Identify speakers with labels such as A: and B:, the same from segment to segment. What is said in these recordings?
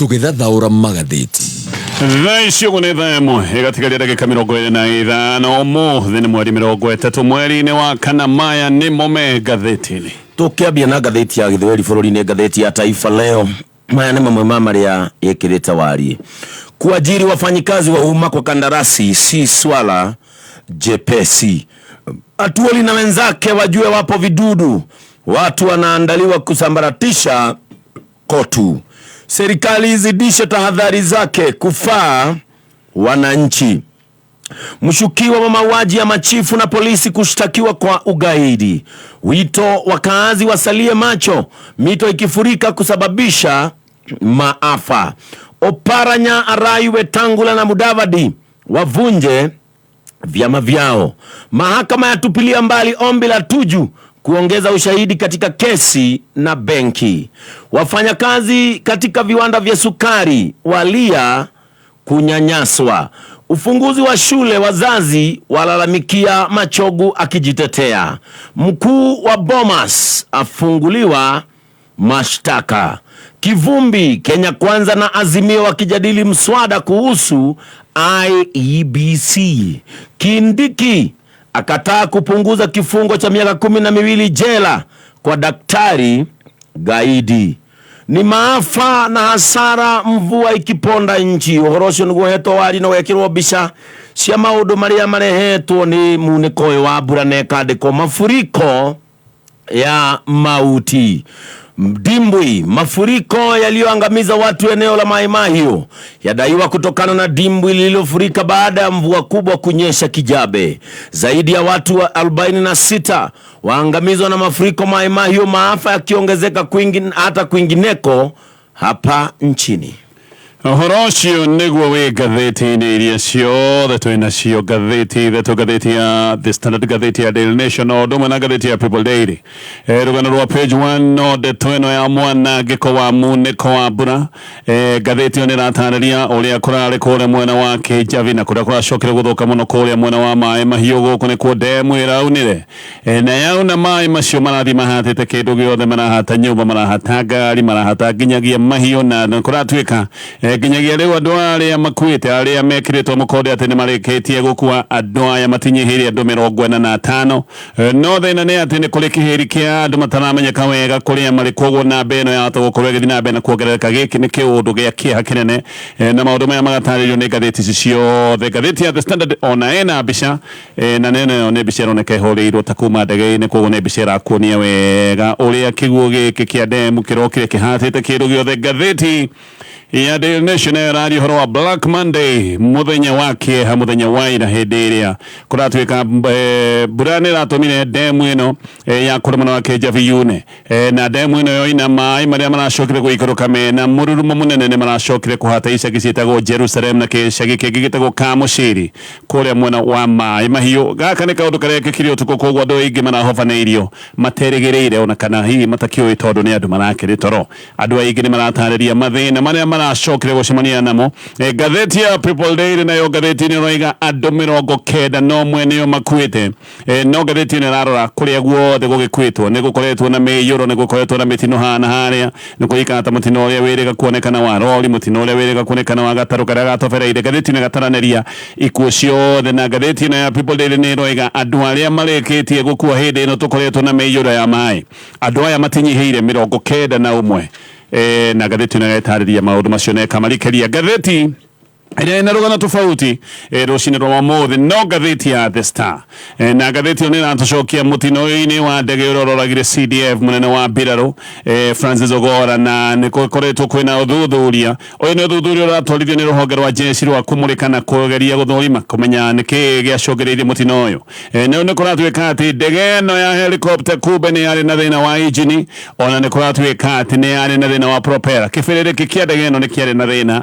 A: tugithathaura magatheti
B: Thaa kune thamo igatigaria ndagika 25 umuthi ni mweri 30 mweri-ini wa kana maya nimo me ngatheti-ini.
C: Tukiambia na ngatheti ya Githweri bururi-ini ngatheti ya Taifa Leo. Maya ni mamwe ma maria yekirite wari. Kuajiri wafanyikazi wa umma kwa kandarasi si swala jepesi. Atuoli na wenzake wajue wapo vidudu. Watu wanaandaliwa kusambaratisha kotu. Serikali izidishe tahadhari zake kufaa wananchi. Mshukiwa wa mauaji ya machifu na polisi kushtakiwa kwa ugaidi. Wito wakaazi wasalie macho, mito ikifurika kusababisha maafa. Oparanya, Arai, Wetangula na Mudavadi wavunje vyama vyao. Mahakama yatupilia mbali ombi la Tuju kuongeza ushahidi katika kesi na benki. Wafanyakazi katika viwanda vya sukari walia kunyanyaswa. Ufunguzi wa shule, wazazi walalamikia Machogu akijitetea. Mkuu wa Bomas afunguliwa mashtaka. Kivumbi, Kenya Kwanza na Azimio wakijadili mswada kuhusu IEBC. Kindiki akataa kupunguza kifungo cha miaka 12 jela kwa daktari gaidi. Ni maafa na hasara mvua ikiponda nchi. Uhorosho niguo heto wari no wekirwo bisha cia maundu maria marehetwo ni muniko wa mbura na ikandiko mafuriko ya mauti. Dimbwi, mafuriko yaliyoangamiza watu eneo la Mai Mahiu yadaiwa kutokana na dimbwi lililofurika baada ya mvua kubwa kunyesha Kijabe. Zaidi ya watu 46 waangamizwa na mafuriko Mai Mahiu, maafa yakiongezeka hata kwingineko hapa nchini.
B: Uhorosho niguo wi ngatheti-ini iria ciothe twina cio ngatheti ngatheti ya The Standard, ngatheti ya Daily Nation, o ndumwe na ngatheti ya People Daily. Rugano rwa page 1 no ndeto ino ya mwana giko wa muniko wa mbura. Ngatheti yo niratariria uria kurari kure mwena wa Kijabi na kuria kuracokire guthuka muno kuria mwena wa Mai Mahiu guku ni ku demu iraunire. Na yauna mai macio marathi mahatite kindu giothe, marahata nyumba, marahata ngari, marahata nginyagia mahiu na kuratwika nginyagia riu andu aria makuite aria mekiritwo mukode ati ni marikitie gukua andu aya matinyihirie andu 45. No thina ni ati ni kuri kihiri kia andu mataramenyeka wega kuria mari koguo na beno ya to gukorwo githina bena kuongerereka. Giki ni kiundu gia kiha kinene na maundu maya magataririo ni ngatheti cio the ngatheti ya The Standard ona ena mbica na nene ne mbica roneka ihoreirwo ta kuma ndege-ini, koguo ne mbica rakuonia wega uria kiguo giki kia demu kirokire kihatite kindu giothe. Ngatheti ya Daily Nation radio horo wa Black Monday muthenya wake ha muthenya wa ira hindi iria kuratwika mbura ni ratumire demu ino ya kurumana wa Kijabi na demu ino yo ina mai maria maracokire guikaruka mena mururumo munene ni maracokire kuhata icagi ciitagwo Jerusalem na kicagi kingi gitagwo Kamushiri kuria mwena wa Mai Mahiu. Gaka ni kaundu karia kikirio tuko koguo andu aingi marahofaneirio materigereire ona kana hihi matakioi tondu ni andu marakiri toro. Andu aingi ni maratariria mathina maria maracokire gucemania namo. Ngatheti ya People Daily nayo ngatheti ni roiga andu 90 no mwene yo makuite. No ngatheti ni rarora kuria guothe gugikwitwo ni gukoretwo na meyuro, ni gukoretwo na mitino hana haria, ni kuikana ta mutino uria wirika kuonekana wa rori, mutino uria wirika kuonekana wa gataru karia gatobereire. Ngatheti ni gataraniria ikuo ciothe na ngatheti ya People Daily ni roiga andu aria marikitie gukua hindi ino tukoretwo na meyuro ya mai, andu aya matinyihiire 91 na ngatheti na getariria maundu macio ne kamarikeria. Ngatheti ina rugano tofauti rucini rwa muthi no ngatheti ya The Star na ngatheti ni ratucokia mutino-ini wa ndege urororagire CDF munene wa mbiraro Francis Ogora, na ni koretwo kwina uthuthuria. Uyu ni uthuthuria uratwarithio ni ruhonge rwa jeshi rwa kumurika na kugeria guthurima kumenya niki giacogereirie mutino uyu. Ni kuratwika ati ndege no ya helicopter kumbe ni yari na thina wa engine, ona ni kuratwika ati ni yari na thina wa propeller. Kibiriri kia ndege no ni kiari na thina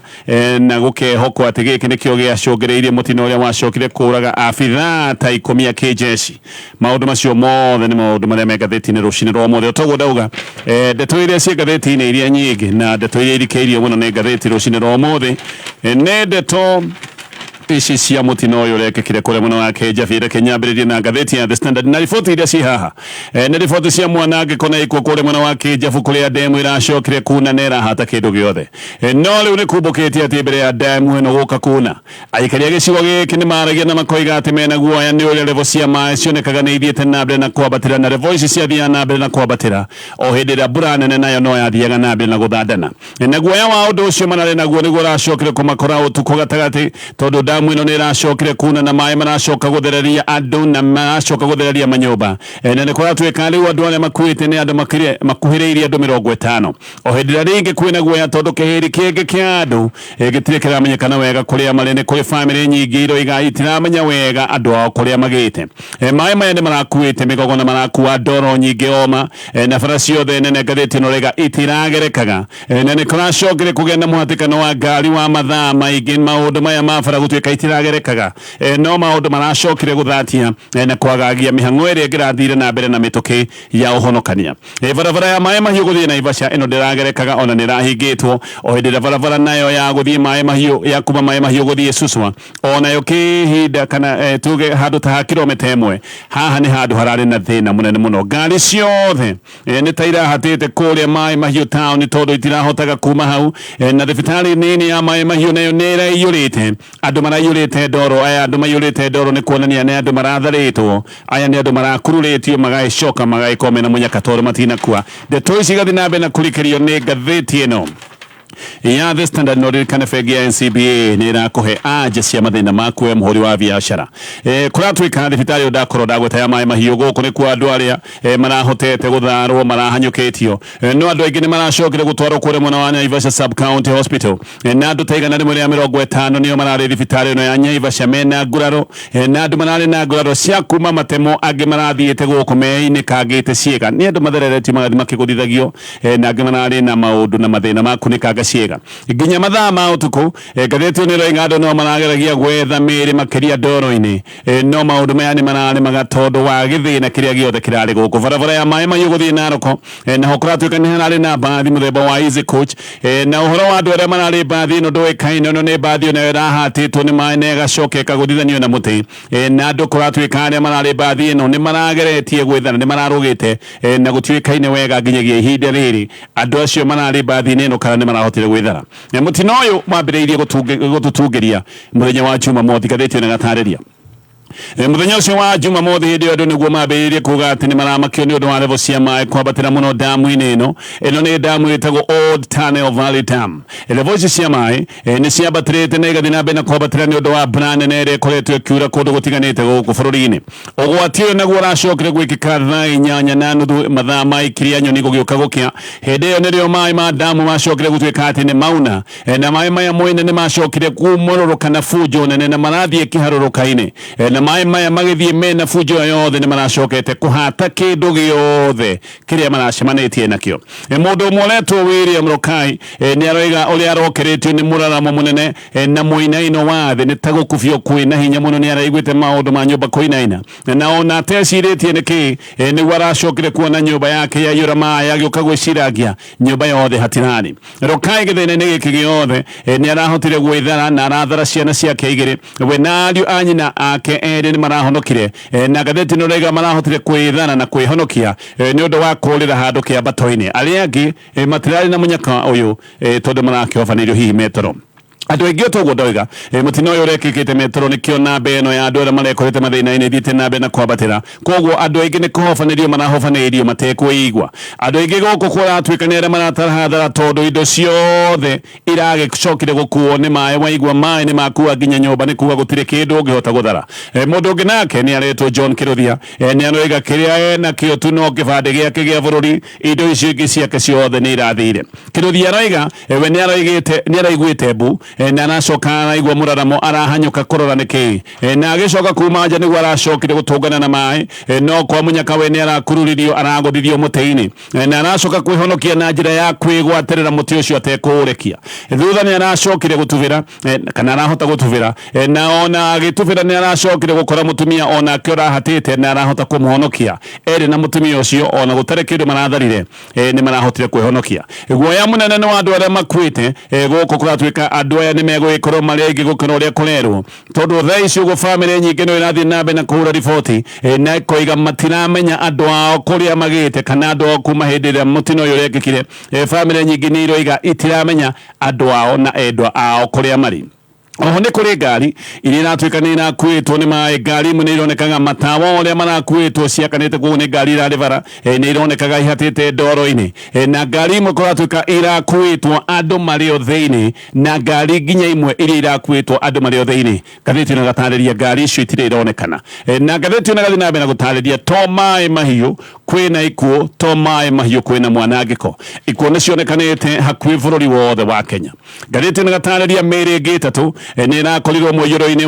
B: na gukeho kwa ati giki nikio giacogereirie mutino uria wacokire kuraga afitha ta 10 ya kijeshi. Maundu macio mothe ni maundu maria me ngatheti-ini rucini rwa mothe. Toguo ndauga ndeto iria cia ngatheti-ini iria nyingi na ndeto iria irikeirio muno ni ngatheti rucini rwa mothe ni ndeto ici cia mutino uyu rekekire kure muno wake Javira Kenyambiririe na ngatheti ya The Standard na riboti iria ci haha na riboti cia mwanange kona ikuo kure muno wake Jafu kuria demu iracokire kuna nera hata kindu giothe no riu ni kumbukitie ati mbere ya demu ino guka kuna aikari gicigo giki ni maragia na makoiga ati mena guoya ni uria level cia mai cionekaga ni ithiete na mbere na kwabatira na level ici cia thia na mbere na kwabatira o hindi ria mbura nene nayo no yathiaga na mbere na guthandana na guoya wa undu ucio manare naguo ni guracokire kumakora utuko gatagati tondu damu ino ni iracokire kuna na mai maracoka guthereria andu na maracoka guthereria manyumba na ni kuratwika riu andu aria makuite ni andu makuhiriirie andu 50 o hindi ria ringi kwina guoya tondu kihiri kingi kia andu gitire kiramenyekana wega kuria marene kuri family nyingi iroiga itiramenya wega andu ao kuria magite mai maya ni marakuite migogo na marakua ndoro nyingi oma na farasi yothe nene ngatheti no rega itiragerekaga na ni kuracokire kugenda muhatikano wa ngari wa mathaa maingi maundu maya mabara gutwika itiragerekaga no maundu maracokire guthatia na kwagagia mihang'o iria ngirathire na mbere na mituki ya uhonokania barabara ya mai mahiu guthie Naivasha ino ndiragerekaga ona nirahingitwo o hindi ria barabara nayo ya guthie mai mahiu ya kuma mai mahiu guthie Suswa ona yo kihinda kana tuge handu ta kilomita 1 haha ni handu harari na thina munene muno ngari ciothe ni taira hatite kuria mai mahiu town tondu itirahotaga kuma hau na thibitari nini ya mai mahiu nayo nira iyurite andu marayurite ndoro aya andu mayurite ndoro ni kuonania ni andu maratharitwo aya ni andu marakururitio magaicoka magaikome na munyaka tondu matinakua ndeto ici gathi na mbere na kurikirio ni ngatheti ino ya The Standard no ririkane bengi ya NCBA ni irakuhe anja cia mathina maku we muhuri wa biashara kuratwika thibitari udakorwo ndagweta ya mai mahiu guku ni kwa andu aria marahotete gutharwo marahanyukitio no andu aingi ni maracokire gutwarwo kure mwana wa Naivasha Sub County Hospital na andu taigana rimwe ria 50 nio marari thibitari no ya Naivasha mena nguraro na andu marari na nguraro cia kuma matemo angi marathiite guku meini kangite ciega ni andu matherereti magathi makiguthithagio na angi marari na maundu na mathina maku ni kanga ciega nginya mathaa ma utuku ngatheti ni roiga andu no marageragia gwetha miri makiria ndoro-ini no maundu maya ni marari magatondu wa githina kiria giothe kirari guku barabara ya mai mahiu guthie Naroko na hokuratwika ni harari na bathi muthemba wa Easy Coach na uhoro wa andu aria marari bathi ino nduikaine no ni bathi ino irahatitwo ni mai na igacokeka guthithanio na muti na andu kuratwika aria marari bathi ino ni marageretie gwethana ni mararugite na gutwikaine wega nginyagia ihinda riri andu acio marari bathi ino kana ni marahotire gwethana mutino uyu mwambiriirie gututungiria muthenya wa Jumamothi ngatheti ino gatariria muthenya ucio wa Jumamothi hindi andu niguo mambiriirie kuga ati ni maramakio ni undu wa level cia mai kwabatira muno damu-ini ino ni damu itagwo Old Tunnel Valley Dam level ici cia mai ni ciambatirite na igathi na mbere na kwabatira ni undu wa mbura nene iria ikoretwo ikiura kundu gutiganite guku bururi-ini ugwati uyu naguo uracokire gwikika thaa 8:30 mathaa ma ikiria nyoni gugiuka gukia hindi iyo nirio mai ma damu macokire gutwika ati ni mauna na mai maya mwene ni macokire kumororoka na fujo nene na marathie kiharuruka-ini na mai maya magithie mena fujo yothe ni maracokete kuhata kindu giothe kiria maracemanitie nakio mundu umwe uretwo William Rokai ni aroiga uria arokeretio ni muraramo munene na muinaino wa thi ni tagukufio kwina hinya muno ni araiguite maundu ma nyumba kuinaina na ona ateciritie niki ni waracokire kuona nyumba yake ya yura mai agiuka gwiciragia nyumba yothe hatirani Rokai githina ni giki giothe ni arahotire gwithara na arathara ciana ciake igiri we na ariu anyina ake eri ni marahonokire na ngatheti no rega marahotire kwithana na kwihonokia ni undu wa kurira handu kiambato-ini aria angi matirari na munyaka uyu tondu marakiobanĩrio hihi metoro andu aingi otoguo ndoiga mutino uyu urekikite metro nikio namba ino ya andu aria marekorete mathina-ini thiite na mbere na kwabatira koguo andu aingi ni kuhobanirio marahobanirio matekwigua andu aingi guku kuratwika ni aria maratara hathara tondu indo ciothe iragicokire gukuo ni mai waigua mai ni makua nginya nyumba ni kuga gutire kindu ungihota guthara mundu ungi nake ni aretwo John Kiruthia ni aroiga kiria na kio tu no kibande giake gia bururi indo icio ingi ciake ciothe ni irathire Kiruthia aroiga we ni araiguite mbu na nacoka araigua muraramo arahanyuka kurora niki na agicoka kuma nja niguo aracokire gutungana na mai no kwa munyaka we ni arakururirio araguthithio muti-ini na aracoka kwihonokia na njira ya kwigwatirira muti ucio atekurekia thutha ni aracokire gutuvira kana arahota gutuvira na ona agituvira ni aracokire gukora mutumia ona akiora hatite na arahota kumuhonokia eri na mutumia ucio ona gutare kindu maratharire ni marahotire kwihonokia guoya munene ni andu aria makuite guku kuratwika andu nĩ megũgĩkorwo marĩ aingĩ gũkĩra ũrĩa kũrerwo tondũ thaa ici ũguo bamĩrĩ nyingĩ nĩ irathiĩ na mbere na kũhũra riboti na koiga matiramenya andũ ao kũrĩa magĩte kana andũ ao kuma hĩndĩ ĩrĩa mũtino ũyũ ũrekĩkire bamĩrĩ nyingĩ nĩ iroiga itiramenya andũ ao na endwa ao kũrĩa marĩ. Oho nĩ kũrĩ ngari iria iratuĩka nĩ irakuĩtwo nĩ maĩ. Ngari imwe nĩ ironekaga matawa ũrĩa marakuĩtwo ciakanĩte kũu nĩ ngari irarĩ bara nĩ ironekaga ihatĩte ndoro-inĩ na ngari imwe kũratuĩka irakuĩtwo andũ marĩ o thĩinĩ na ngari nginya imwe iria irakuĩtwo andũ marĩ o thĩinĩ. Ngathĩti ĩno ĩgatarĩria ngari icio itirĩ ironekana na ngathĩti ĩno ĩgathiĩ na mbere na gũtarĩria to maĩ mahiũ kwĩna ikuũ, to maĩ mahiũ kwĩna mwanangĩko. Ikuũ nĩ cionekanĩte hakuhĩ bũrũri wothe wa Kenya. Ngathĩti ĩno ĩgatarĩria mĩĩrĩ ĩngĩ ĩtatũ nĩ ĩrakorirwo mũiyũro-inĩ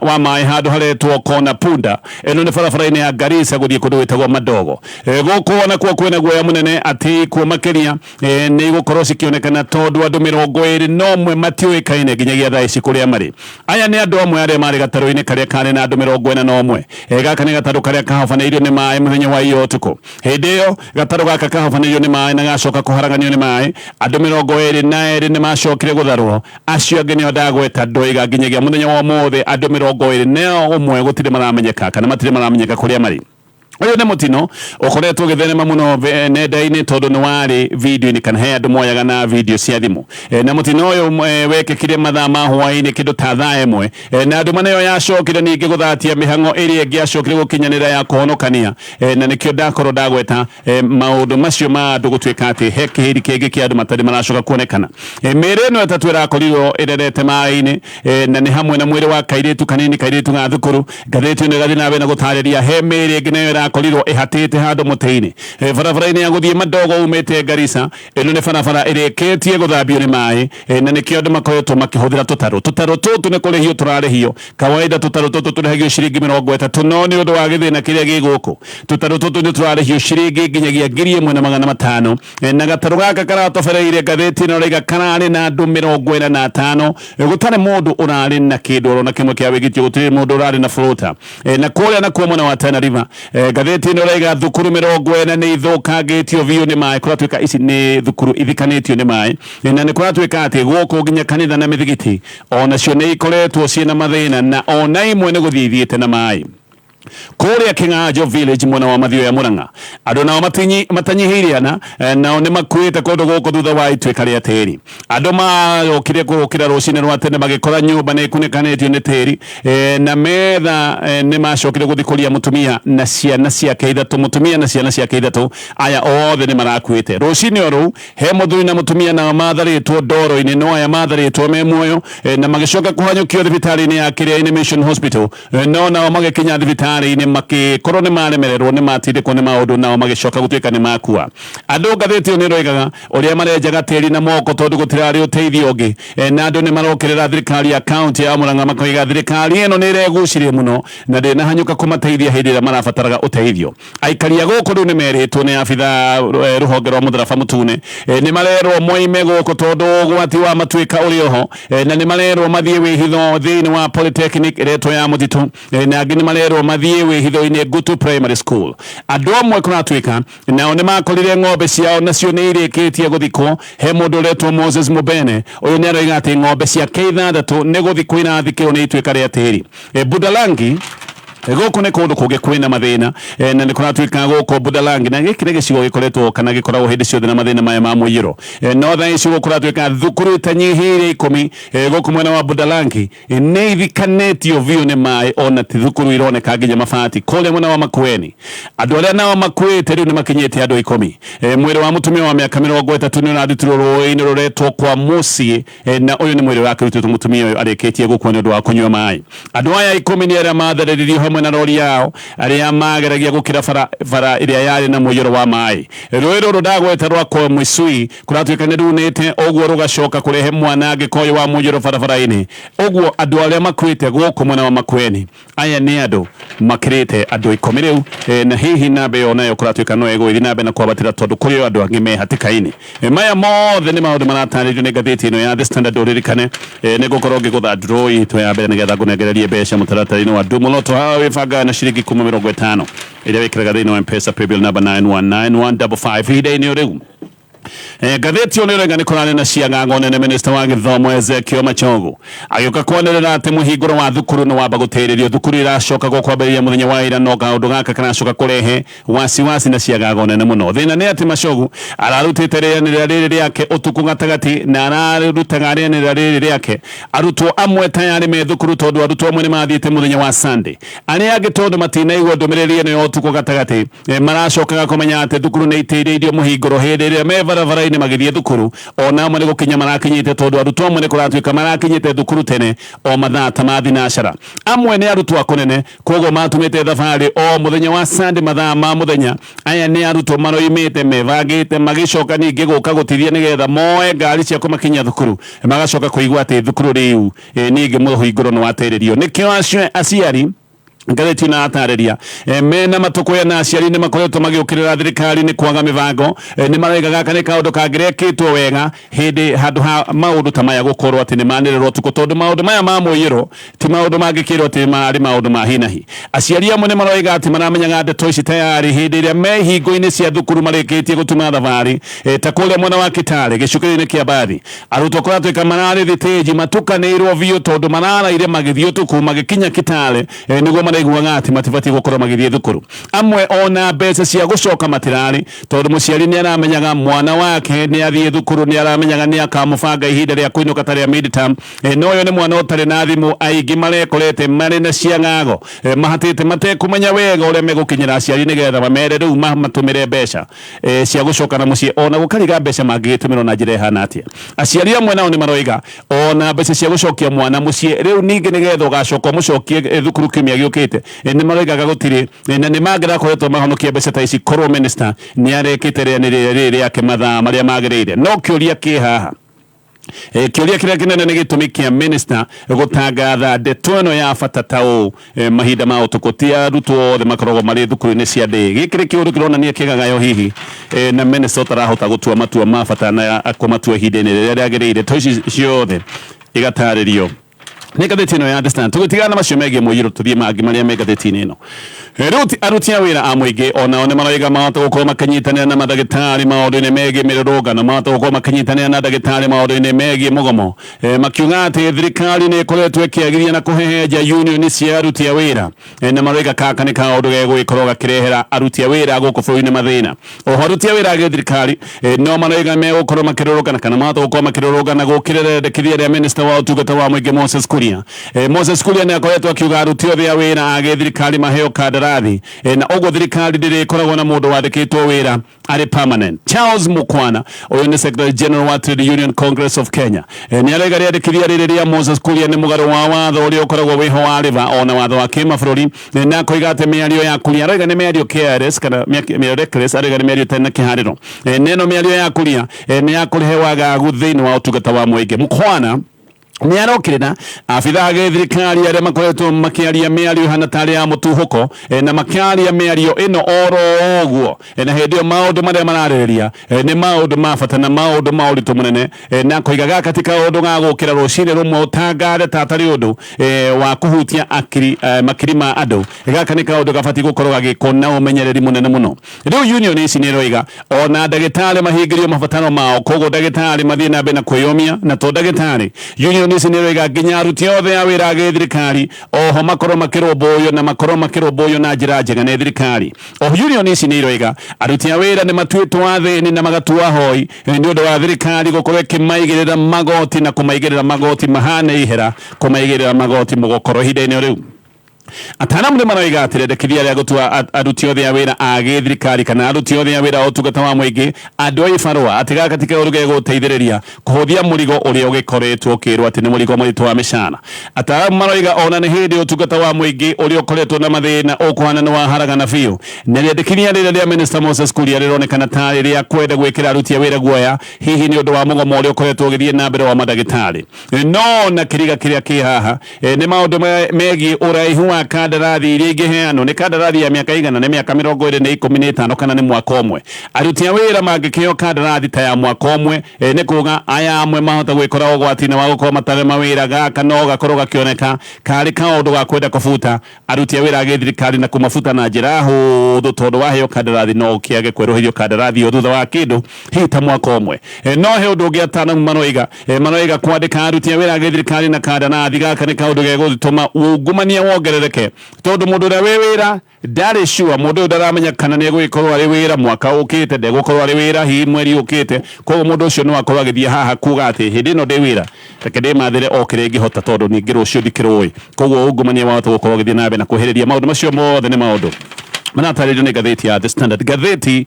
B: wa maĩ handũ haretwo Kona Punda. Ĩno nĩ barabara-inĩ ya Garissa gũthiĩ kũndũ gwĩtagwo Madogo. Gũkũ nakuo kwĩna guoya mũnene atĩ ikuũ makĩria nĩ igũkorwo cikĩonekana tondũ andũ 21 matiũĩkaine nginyagia thaa ici kũrĩa marĩ. Aya nĩ andũ amwe arĩa marĩ gatarũ-inĩ karĩa karĩ na andũ 41. Gaka nĩ gatarũ karĩa kahobanĩirio nĩ maĩ mũthenya wa iyo ũtukũ. Hĩndĩ ĩyo gatarũ gaka kahobanĩirio nĩ maĩ na gacoka kũharaganio nĩ maĩ. Andũ 22 nĩ macokire gũtharwo. Acio angĩ nĩo ndagweta ndoiga nginyagia mũthenya wa ũmũthĩ andũ 20 nĩo ũmwe gũtirĩ maramenyeka kana matirĩ maramenyeka kũrĩa marĩ. Ũyũ nĩ mũtino ũkoretwo ũgĩtherema mũno nenda-inĩ tondũ nĩ warĩ video-inĩ kana he andũ moyaga na video cia thimũ na mũtino ũyũ wekĩkire mathaa ma hwaĩ-inĩ kĩndũ ta thaa ĩmwe na andũ maneo yacokire ningĩ gũthatia mĩhang'o ĩrĩa ĩngĩ yacokire gũkinyanĩra ya kũhonokania na nĩkĩo ndakorwo ndagweta maũndũ macio ma andũ gũtuĩka atĩ he kĩhĩri kĩngĩ kĩa andũ matarĩ maracoka kuonekana. Mĩĩrĩ ĩno ĩtatũ ĩrakorirwo ĩrerete maĩ-inĩ na nĩ hamwe na mwĩrĩ wa kairĩtu kanini, kairĩtu ga thukuru. Ngathĩti ĩno ĩgathiĩ na mbere na gũtarĩria he mĩĩrĩ ĩngĩ nayo korirwo ihatĩte handũ mũtĩ-inĩ barabara-inĩ ya gũthiĩ Madogo umĩte Garissa. Ĩno nĩ barabara ĩrĩkĩtie gũthambio nĩ maĩ na nĩkĩo andũ makoretwo makĩhũthĩra tũtarũ tũtũ nĩ kũrĩhio tũrarĩhio. Kawaida tũtarũ tũtũ tũrĩhagio ciringi 30 no nĩ ũndũ wa gĩthĩna kĩrĩa gĩ gũkũ tũtarũ tũtũ nĩ tũrarĩhio ciringi nginyagia 1,500 na gatarũ gaka karatobereire. Ngathĩti ĩno ĩrauga kararĩ na andũ 45. Gũtarĩ mũndũ ũrarĩ na kĩndũ ona kĩmwe kĩa wĩgitio, gũtirĩ mũndũ ũrarĩ na floater na kũrĩa nakuo mwena wa Tana River. Ngathĩti ĩno ĩrauga thukuru 40 nĩ ithũkangĩtio biũ nĩ maĩ. Kũratuĩka ici nĩ thukuru ithikanĩtio nĩ maĩ na nĩ kũratuĩka atĩ gũkũ nginya kanitha na mĩthigiti onacio nĩ ikoretwo ciĩna mathĩna na ona imwe nĩ gũthiĩ ithiĩte na maĩ. Kũrĩa Kĩng'anjo village mwena wa Mathioya Mũrang'a andũ nao matanyihĩire nao nĩ makuĩte kũndũ gũkũ thutha wa ituĩka rĩa tĩri. Andũ marokire kũrũkĩra rũcinĩ rwa tene magĩkora nyũmba nĩ ikunĩkanĩtio nĩ tĩri na metha nĩ macokire gũthikũria mũtumia na ciana ciake ithatũ. Mũtumia na ciana ciake ithatũ aya othe nĩ marakuĩte rũcinĩ o rũu. He mũthuri na mũtumia nao matharĩtwo ndoro-inĩ no aya matharĩtwo me muoyo na magĩcoka kũhanyũkio thibitarĩ-inĩ ya Kĩrĩa Mission Hospital no nao magĩkinya thibitarĩ inĩ makĩkorwo nĩ maremererwo nĩ matindĩkwo nĩ maũndũ nao magĩcoka gũtuĩka nĩ makua. Andũ ngathĩti nĩ roigaga ũrĩa marenjaga tĩri na moko tondũ gũtirarĩ ũteithio ũngĩ na andũ nĩ marokĩrĩra thirikari ya kaunti ya Mũrang'a makoiga thirikari ĩno nĩ ĩregucirie mũno na ndĩnahanyũka kũmateithia hĩndĩ ĩrĩa marabataraga ũteithio. Aikari a gũkũ rĩu nĩ merĩtwo nĩ abitha rũhonge rwa Mũtharaba Mũtune nĩ marerwo moime gũkũ tondũ ũgwati wa matuĩka ũrĩ oho na nĩ marerwo mathiĩ wĩhitho thĩinĩ wa polytechnic ĩretwo ya Mũtitũ na angĩ nĩ marerwo mathiĩ wĩhitho-inĩ Gutu Primary School. Andũ amwe kũratuĩka nao nĩ makorire ng'ombe ciao nacio nĩ irĩkĩtie gũthikwo. He mũndũ ũretwo Moses Mubene ũyũ nĩ aroiga atĩ ng'ombe ciake 6 nĩ gũthikwo irathikĩrwo nĩ ituĩka rĩa tĩri. Budalangi gũkũ nĩ kũndũ kũngĩ kwĩna mathĩna na nĩ kũratuĩka gũkũ Budalangi na gĩkĩ nĩ gĩcigo gĩkoretwo kana gĩkoragwo hĩndĩ ciothe na mathĩna maya ma mũiyũro no thaa ici gũkũ kũratuĩka thukuru itanyihĩire 10 gũkũ mwena wa Budalangi nĩ ithikanĩtio biũ nĩ maĩ ona ti thukuru ironeka nginya mabati. Kũrĩa mwena wa Makueni andũ arĩa nao makuĩte rĩu nĩ makinyĩte andũ 10. Mwĩrĩ wa mũtumia wa mĩaka 30 nĩ ũrarutirwo rũĩ-inĩ rũretwo kwa Muciĩ na ũyũ nĩ mwĩrĩ wake rutĩtwo mũtumia ũyũ arĩkĩtie gũkua nĩ ũndũ wa kũnyua maĩ. Andũ aya 10 nĩ arĩa matharĩrĩirio hamwe na rori yao arĩa mageragia gũkĩra bara ĩrĩa yarĩ na mũiyũro wa maĩ. Rũĩ rũrũ ndagweta rwa kwa Mũicui kũratuĩka nĩ runĩte ũguo rũgacoka kũrehe mwanangĩko ũyũ wa mũiyũro barabara-inĩ. Ũguo andũ arĩa makuĩte gũkũ mwena wa Makueni aya nĩ andũ makĩrĩte andũ 10 rĩu na hihi namba ĩyo nayo kũratuĩka no ĩgũthiĩ na mbere na kwambatĩra tondũ kũrĩ andũ angĩ me hatĩka-inĩ. Maya mothe nĩ maũndũ maratarĩrio nĩ ngathĩti ĩno ya The Standard. Ũririkane nĩ gũkorwo ngĩgũtha draw itũ ya mbere nĩgetha ngũnengererie mbeca mũtaratara-inĩ wa Dumoloto haha wĩbanga na ciringi 50 ĩrĩa wĩkĩraga thĩinĩ wa M-Pesa paybill number 919155 ihinda-inĩ rĩu Gatheti onerenga ni korane na ciangango nene minister wa githomo Ezekiel Machogu agioka kwanirira ati muhinguro wa thukuru no wamba guteririo thukuru iracoka gukwambĩrĩria muthenya wa ira no kaundu gaka kanacoka kurehe wasiwasi na ciangango nene muno. Thina ni ati Machogu ararutite rĩanĩrĩra rĩrĩ rĩake utuku gatagati na ararutaga rĩanĩrĩra rĩrĩ rĩake arutwo amwe tayari me thukuru tondu arutwo amwe ni mathiĩte muthenya wa Sunday aria angĩ tondu matinaigua ndũmĩrĩri ĩno ya utuku gatagati maracokaga kumenya ati thukuru nĩ itĩrĩirio muhinguro hĩndĩ ĩrĩa me barabara-inĩ magithie thukuru ona amwe ni gukinya marakinyite tondu arutwo amwe ni kuratuika marakinyite thukuru tene o mathaa ta ma thinacara amwe ni arutwo akunene koguo matumite thabari o muthenya wa Sunday mathaa ma muthenya aya ni arutwo maroimite mebangite magicoka ningi guka gutithia nigetha moe ngari cia kumakinya thukuru magacoka kuigua ati thukuru riu ningi muhinguro no wateririo nikio aciari Gatheti na atariria mena matukoya na aciari ni makoretwo magiukirira thirikari ni kwaga mibango ni maraiga gaka ni kaundu kangirekitwo wega hindi handu ha maundu ta maya gukorwo ati ni manirerwo tuko tondu maundu maya ma muyiro ti maundu mangikirwo ati mari maundu ma hinahi aciari amwe ni maraiga ati maramenyaga ndeto ici tayari hindi iria me hingo-ini cia thukuru marikitie gutuma thabari ta kuria mwena wa Kitale gicukiri-ini kia Bathi arutwo kuratuika marari thiteji matukanirwo biu tondu mararaire magithio tuku magikinya Kitale niguo maraiguaga ati matibati gukorwo magithie thukuru amwe ona mbeca cia gucoka matirari tondu muciari ni aramenyaga mwana wake ni athie thukuru ni aramenyaga ni akamubanga ihinda ria kuinuka taria midterm no yo ni mwana utari na thimu aingi marekorete mari na ciangago mahatite matekumenya wega uria megukinyira aciari nigetha mamere riu matumire mbeca cia gucoka na mucii ona gukariga mbeca mangitumirwo na njira ihana atia aciari amwe nao ni maroiga ona mbeca cia gucokia mwana mucii riu ningi nigetha ugacoka mucokie thukuru kimia giukite ni maroigaga gutiri na ni magira koretwo mahonokia mbeca ta ici korwo minister ni arekite rĩanĩrĩra rĩrĩ yake mathaa maria magĩrĩire no kĩũria kĩ haha kĩũria kĩrĩa kĩnene nĩ gĩtũmi kĩa minister gutangatha ndeto ĩno ya bata ta ũũ mahinda ma ũtukũ ti arutwo othe makoragwo marĩ thukuru-inĩ cia ndĩ gĩkĩ nĩ kĩũndũ kĩronania kĩgagayo hihi na minister ũtarahota gũtua matua ma bata na kũmatua ihinda-inĩ rĩrĩa rĩagĩrĩire to ici ciothe igatarĩrio ni gatheti ino ya The Standard tugutigana macio megie muyiro tuthie mangi maria me gatheti-ini ino ruti arutia wira a muingi ona one maraiga mahota gukorwo makanyitanira na madagitari maundu-ini megie mirurungano mahota gukorwo makanyitanira na ndagitari maundu-ini megie mugomo makiuga ati thirikari ni ikoretwo ikiagithia na kuhehenja union cia aruti a wira na maraiga kaka ni kaundu gegwikorwo gakirehera aruti a wira guku bũrũri-inĩ mathina oho aruti a wira a thirikari no maraiga megukorwo makirurungana kana mahota gukorwo makirurungana gukirira rendekithia ria minister wa ũtungata wa muingi Moses Kuria Moses Kuria ni akoretwo akiuga aruti othe a wira a thirikari maheo kandarathi na uguo thirikari ndirikoragwo na mundu wandikitwo wira ari permanent. Charles Mukwana uyu ni Secretary General wa Trade Union Congress of Kenya ni araiga riandikithia riri ria Moses Kuria ni mugaru wa watho uria ukoragwo wiho wa riva ona watho wa kimabũrũri na koiga ati miario ya Kuria araiga ni miario careless kana miario reckless araiga ni miario tena kihariro neno miario ya Kuria ni ya kurihe wagagu thiini wa ũtungata wa muingi. Mukwana ni arokirina afitha age thirikari aria makoretwo makiaria miario hana tari ya mutuhuko na makiaria miario ino oro oguo na hindi yo maundu maria mararĩrĩria ni maundu ma bata na maundu ma ũritũ mũnene na koigaga katika ũndũ ga gũkĩra rũcinĩ rumwe ũtangare tatari ũndũ wa kuhutia makiri ma andũ gaka ni kaundu gabati gukorwo gagĩkwo na ũmenyereri mũnene mũno. Rĩu union ici nĩ roiga ona ndagĩtarĩ mahingĩrio mabataro mao koguo ndagĩtarĩ mathiĩ na mbere na kwĩyũmia na to ndagĩtarĩ union ici nĩ roiga nginya aruti othe a wĩra a thirikari oho makorwo makĩrũmbũywo na makorwo makĩrũmbũywo na njĩra njega nĩ thirikari. Oho union ici nĩ roiga aruti a wĩra nĩ matuĩtwo athĩni na magatua hoi nĩ ũndũ wa thirikari gũkorwo ĩkĩmaigĩrĩra magoti na kũmaigĩrĩra magoti mahane ihera kũmaigĩrĩra magoti mũgũkorwo ihinda-inĩ rĩu. Ataramu ni maraiga ati rendekithia ria gutua aruti othe a wira a thirikari kana aruti othe a wira ũtungata wa muingi andu a ibarũa atiga katika ũndũ gegũteithĩrĩria kũhũthia mũrigo ũrĩa ũgĩkoretwo ũkĩrwo ati nĩ mũrigo mũritũ wa mĩcara. Ataramu maraiga ona nĩ hĩndĩ ũtungata wa muingi ũrĩa ũkoretwo na mathĩna ũkũhana nĩ waharagana biũ na rendekithia rĩrĩa minister Moses Kuria rĩronekana tarĩ rĩa kwenda gwĩkĩra aruti a wĩra guoya hihi nĩ ũndũ wa mũgomo ũrĩa ũkoretwo ũgĩthiĩ na mbere wa mandagĩtarĩ no na kĩriga kĩrĩa kĩ haha nĩ maũndũ megiĩ ũraihu wa kandarathi iria ingĩheanwo nĩ kandarathi ya mĩaka igana nĩ mĩaka 20 nĩ 15 kana nĩ mwaka ũmwe. Aruti a wĩra mangĩkĩheo kandarathi ta ya mwaka ũmwe nĩ kuga aya amwe mahota gwĩkora ũgwati-inĩ wa gũkorwo matarĩ mawĩra gaka no gakorwo gakĩoneka karĩ kaũndũ ga kwenda kũbuta aruti a wĩra a gĩthirikari na kũmabuta na njĩra hũthũ tondũ waheo kandarathi no ũkĩage kwerũhĩrio kandarathi thutha wa kĩndũ hihi ta mwaka ũmwe. No he ũndũ ũngĩ atana Manoiga kwandĩka aruti a wĩra a gĩthirikari na kandarathi gaka nĩ kaũndũ gegũtũma ungumania wongerereke tondũ mũndũ ũrĩa wĩ wĩra ndarĩ sure mũndũ ndaramenya kana nĩ egũgĩkorwo arĩ wĩra mwaka ũkĩte ndegũkorwo arĩ wĩra hihi mweri ũkĩte koguo mũndũ ũcio no akorwo agĩthiĩ haha kuga atĩ hĩndĩ ĩno ndĩ wĩra reke ndĩmathĩre o kĩrĩa ingĩhota tondũ ningĩ rũciũ ndikĩrũĩ koguo ungumania wahota gũkorwo ũgĩthiĩ na mbere na kwehereria maũndũ macio mothe nĩ maũndũ manatarĩrio nĩ ngathĩti ya The Standard. Ngathĩti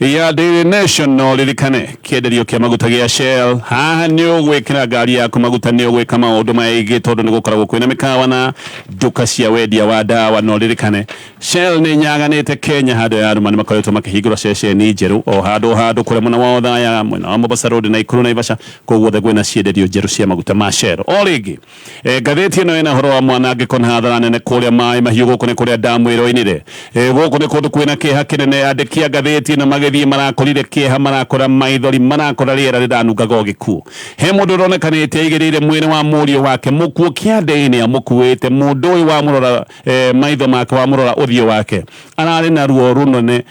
B: ya Daily Nation no ririkane kĩenderio kĩa maguta gĩa Shell haha nĩ ũgwĩkĩra ngari yaku maguta nĩ ũgwĩka maũndũ maingĩ tondũ nĩ gũkoragwo kwĩna mĩkawa na nduka cia wendia wa ndawa. No ririkane Shell nĩ nyaganĩte Kenya handũ ya arũma nĩ makoretwo makĩhingũra ceceni njerũ o handũ kũrĩa mwena wa Othaya mwena wa Mombasa Road na Ikuru Naivasha koguo kwĩna cienderio njerũ cia maguta ma Shell. O rĩngĩ ngathĩti ĩno ĩna ũhoro wa mwanangĩko na hathara nene kũrĩa maĩ mahiũ gũkũ nĩ kũrĩa damu ĩro-inĩ gũkũ nĩ kũndũ kwĩna kĩeha kĩnene andĩki a ngathĩti ĩno magĩthiĩ marakorire kĩeha marakora maithori marakora rĩera rĩranungaga gĩkuũ. He mũndũ ũronekanĩte aigĩrĩire mwĩrĩ wa mũriũ wake mũkuũ kĩande-inĩ amũkuĩte mũndũ ũyũ wamũrora maitho make wamũrora ũthiũ wake ararĩ na ruo rũnene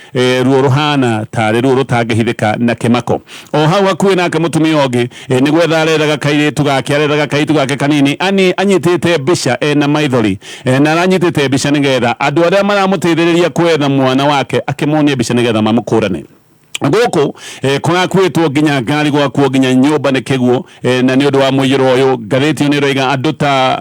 B: ruo rũhana tarĩ ruo rũtangĩhithĩka na kĩmako. O hau hakuhĩ nake mũtumia ũngĩ nĩ gwetha arethaga kairĩtu gake arethaga kairĩtu gake kanini anyitĩte mbica na maithori na aranyitĩte mbica nĩgetha andũ arĩa maramũteithĩrĩria kwetha mwana wake akĩmonia mbica nĩgetha mamũkũrane. Gũkũ kũrakuĩtwo nginya ngari gwakuo nginya nyũmba nĩ kĩguo na nĩ ũndũ wa mũiyũro ũyũ. Ngathĩti ĩno ĩroiga andũ ta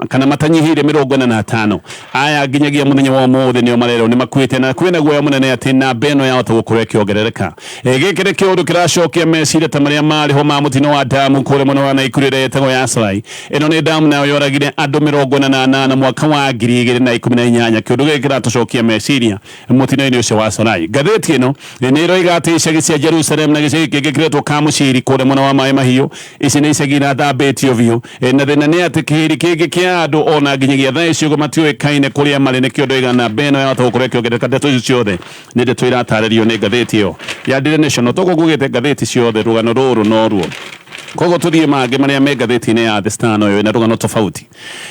B: kana matanyihĩire 45 aya nginyagia mũthenya wa ũmũthĩ nĩo marerwo nĩ makuĩte na kwĩna guoya mũnene atĩ namba ĩno yahota gũkorwo ĩkĩongerereka. Gĩkĩ nĩ kĩũndũ kĩracokia meciria ta marĩa marĩho ma mũtino wa damu kũrĩa mwena wa Nakuru ĩrĩa yetagwo ya Solai. Ĩno nĩ damu nayo yoragire andũ 48 mwaka wa 2018. Kĩũndũ gĩkĩ kĩratũcokia meciria mũtino-inĩ ũcio wa Solai. Ngathĩti ĩno nĩ ĩroiga atĩ icagi cia Jerusalem na gĩcagi kĩngĩ kĩretwo Kamushiri kũrĩa mwena wa maĩ mahiũ ici nĩ icagi irathambĩtio biũ na thĩna nĩ atĩ kĩhĩri kĩngĩ kĩa andũ ona nginyagia thaa icio matiũĩkaine kũrĩa marĩ nĩkĩo ndoiga namba ĩno yahota gũkorwo ĩkĩongerereka. Ndeto icio ciothe nĩ ndeto iratarĩrio nĩ ngathĩti ĩyo ya Daily Nation. Tũguo ngugĩte ngathĩti ciothe rũgano rũrũ no ruo koguo tuthiĩ mangĩ marĩa me ngathĩti-inĩ ya The Star ĩyo ĩna rũgano tofauti.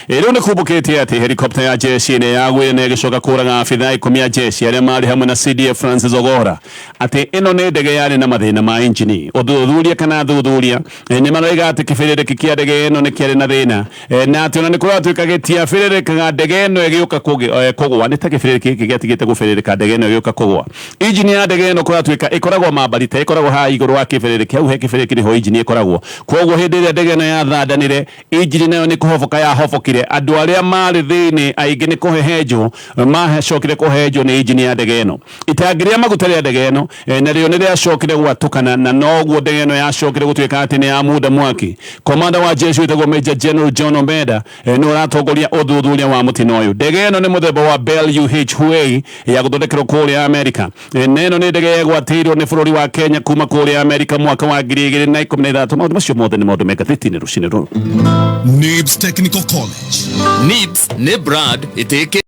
B: Rĩu nĩ kumbũkĩte atĩ helicopter ya jeshi nĩ yagwire na ĩgĩcoka kũraga abithaa 10 ya jeshi arĩa marĩ hamwe na CDF Francis Ogora. Atĩ ĩno nĩ ndege yarĩ na mathĩna ma injini. Ũthuthuria kana thuthuria nĩ maroiga atĩ kĩbĩrĩrĩki kĩa ndege ĩno nĩ kĩarĩ na thĩna na atĩ ona nĩ kũratuĩka gĩtiabĩrĩrĩkaga ndege ĩno ĩgĩũka kũgũa. Nĩ ta kĩbĩrĩrĩki gĩkĩ gĩatigĩte gũbĩrĩrĩka ndege ĩno ĩgĩũka kũgũa. Injini ya ndege ĩno kũratuĩka ĩkoragwo mambarita ĩkoragwo haha igũrũ wa kĩbĩrĩrĩki hau he kĩbĩrĩrĩki nĩho injini ĩkoragwo. Koguo hĩndĩ ĩrĩa ndege ĩno yathandanire injini nayo nĩ kũhoboka yahobokire. Andũ arĩa marĩ thĩinĩ aingĩ nĩ kũhehenjwo macokire kũhehenjwo nĩ injini ya ndege ĩno. Itangi rĩa maguta rĩa ndege ĩno narĩo nĩ rĩacokire gwatũkana na noguo ndege ĩno yacokire gũtuĩka atĩ nĩ ya muda mwaki. Komanda wa jeshi wĩtagwo Major General John Omeda nĩ ũratongoria ũthuthuria wa mũtino ũyũ. Ndege ĩno nĩ mũthemba wa Bell UH Huey ya gũthondekerwo kũrĩa Amerika na ĩno nĩ ndege yagwatĩirwo nĩ bũrũri wa Kenya kuma kũrĩa Amerika mwaka wa 2013. Maũndũ macio mothe nĩ maũndũ me ngathĩti-inĩ rũcinĩ rũrũ.
A: NIBS Technical College.
D: NIBS nĩ brand ĩtĩkĩ